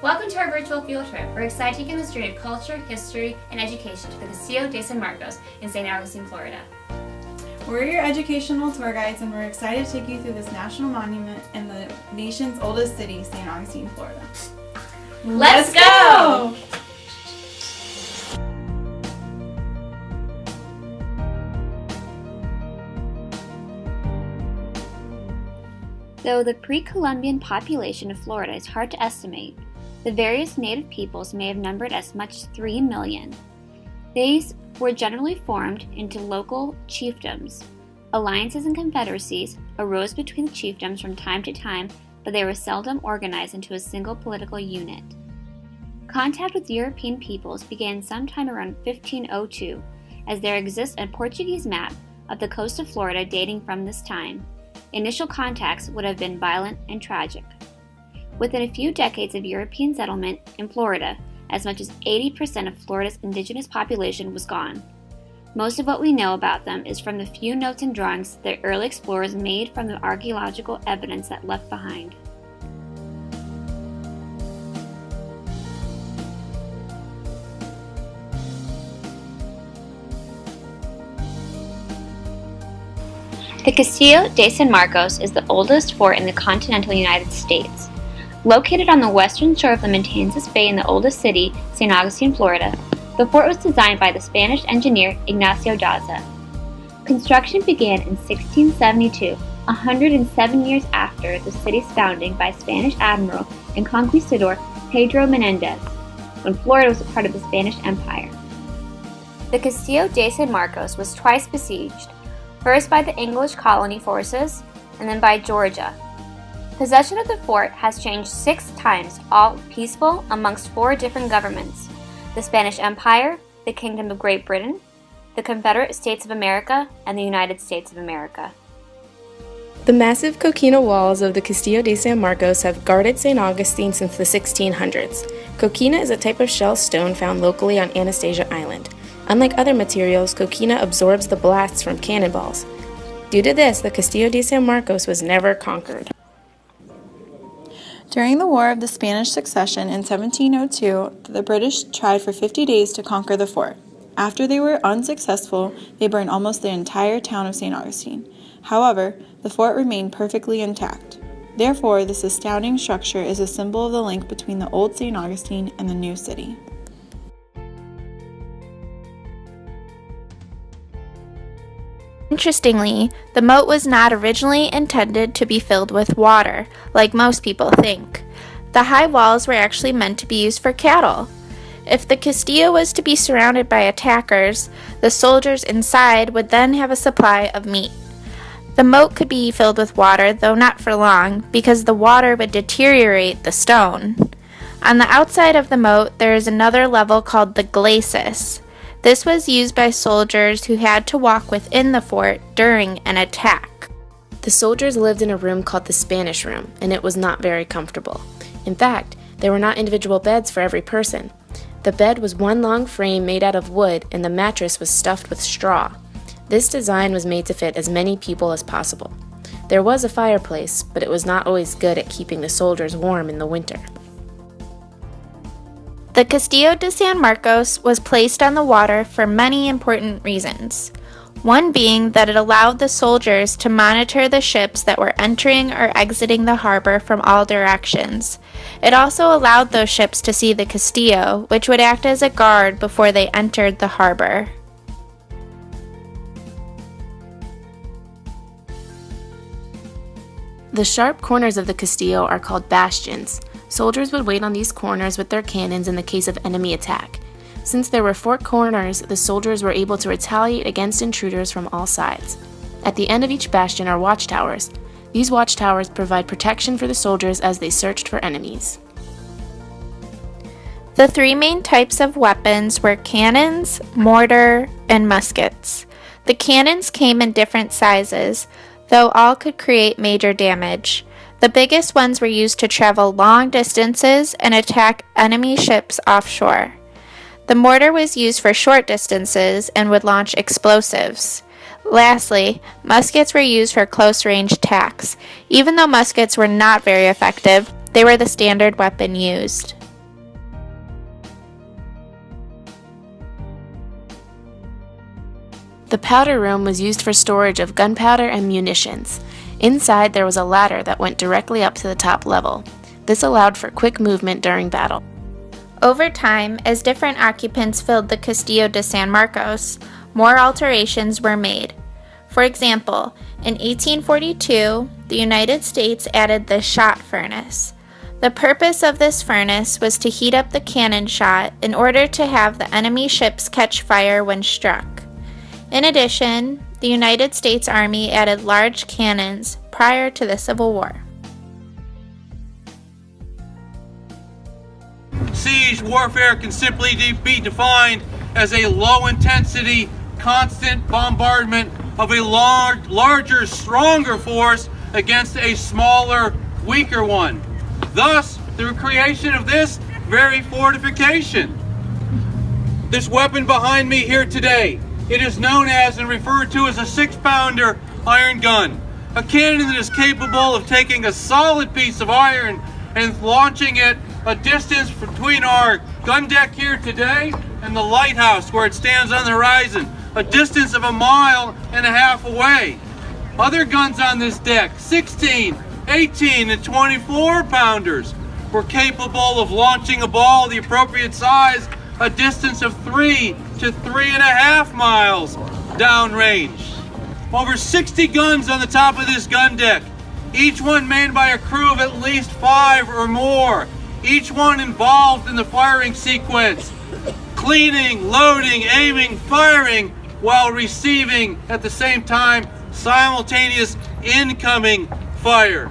Welcome to our virtual field trip. We're excited to take you on this journey of culture, history, and education to the Castillo de San Marcos in St. Augustine, Florida. We're your educational tour guides, and we're excited to take you through this national monument in the nation's oldest city, St. Augustine, Florida. Let's go! Though the pre-Columbian population of Florida is hard to estimate, the various native peoples may have numbered as much as 3 million. These were generally formed into local chiefdoms. Alliances and confederacies arose between the chiefdoms from time to time, but they were seldom organized into a single political unit. Contact with European peoples began sometime around 1502, as there exists a Portuguese map of the coast of Florida dating from this time. Initial contacts would have been violent and tragic. Within a few decades of European settlement in Florida, as much as 80% of Florida's indigenous population was gone. Most of what we know about them is from the few notes and drawings that early explorers made from the archaeological evidence that left behind. The Castillo de San Marcos is the oldest fort in the continental United States. Located on the western shore of the Matanzas Bay in the oldest city, St. Augustine, Florida, the fort was designed by the Spanish engineer Ignacio Daza. Construction began in 1672, 107 years after the city's founding by Spanish admiral and conquistador Pedro Menendez, when Florida was a part of the Spanish Empire. The Castillo de San Marcos was twice besieged, first by the English colony forces and then by Georgia. Possession of the fort has changed 6 times, all peaceful, amongst 4 different governments: the Spanish Empire, the Kingdom of Great Britain, the Confederate States of America, and the United States of America. The massive coquina walls of the Castillo de San Marcos have guarded St. Augustine since the 1600s. Coquina is a type of shell stone found locally on Anastasia Island. Unlike other materials, coquina absorbs the blasts from cannonballs. Due to this, the Castillo de San Marcos was never conquered. During the War of the Spanish Succession in 1702, the British tried for 50 days to conquer the fort. After they were unsuccessful, they burned almost the entire town of St. Augustine. However, the fort remained perfectly intact. Therefore, this astounding structure is a symbol of the link between the old St. Augustine and the new city. Interestingly, the moat was not originally intended to be filled with water, like most people think. The high walls were actually meant to be used for cattle. If the Castillo was to be surrounded by attackers, the soldiers inside would then have a supply of meat. The moat could be filled with water, though not for long, because the water would deteriorate the stone. On the outside of the moat, there is another level called the glacis. This was used by soldiers who had to walk within the fort during an attack. The soldiers lived in a room called the Spanish Room, and it was not very comfortable. In fact, there were not individual beds for every person. The bed was one long frame made out of wood, and the mattress was stuffed with straw. This design was made to fit as many people as possible. There was a fireplace, but it was not always good at keeping the soldiers warm in the winter. The Castillo de San Marcos was placed on the water for many important reasons. One being that it allowed the soldiers to monitor the ships that were entering or exiting the harbor from all directions. It also allowed those ships to see the Castillo, which would act as a guard before they entered the harbor. The sharp corners of the Castillo are called bastions. Soldiers would wait on these corners with their cannons in the case of enemy attack. Since there were 4 corners, the soldiers were able to retaliate against intruders from all sides. At the end of each bastion are watchtowers. These watchtowers provide protection for the soldiers as they searched for enemies. The 3 main types of weapons were cannons, mortar, and muskets. The cannons came in different sizes, though all could create major damage. The biggest ones were used to travel long distances and attack enemy ships offshore. The mortar was used for short distances and would launch explosives. Lastly, muskets were used for close-range attacks. Even though muskets were not very effective, they were the standard weapon used. The powder room was used for storage of gunpowder and munitions. Inside there was a ladder that went directly up to the top level. This allowed for quick movement during battle. Over time, as different occupants filled the Castillo de San Marcos, more alterations were made. For example, in 1842, the United States added the shot furnace. The purpose of this furnace was to heat up the cannon shot in order to have the enemy ships catch fire when struck. In addition, the United States Army added large cannons prior to the Civil War. Siege warfare can simply be defined as a low-intensity, constant bombardment of a larger, stronger force against a smaller, weaker one. Thus, the creation of this very fortification. This weapon behind me here today, it is known as and referred to as a 6-pounder iron gun. A cannon that is capable of taking a solid piece of iron and launching it a distance between our gun deck here today and the lighthouse where it stands on the horizon, a distance of 1.5 miles away. Other guns on this deck, 16, 18, and 24 pounders, were capable of launching a ball the appropriate size a distance of 3 to 3.5 miles downrange. Over 60 guns on the top of this gun deck, each one manned by a crew of at least 5 or more, each one involved in the firing sequence, cleaning, loading, aiming, firing, while receiving at the same time simultaneous incoming fire.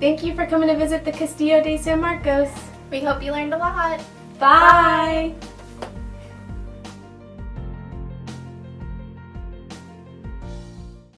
Thank you for coming to visit the Castillo de San Marcos. We hope you learned a lot. Bye!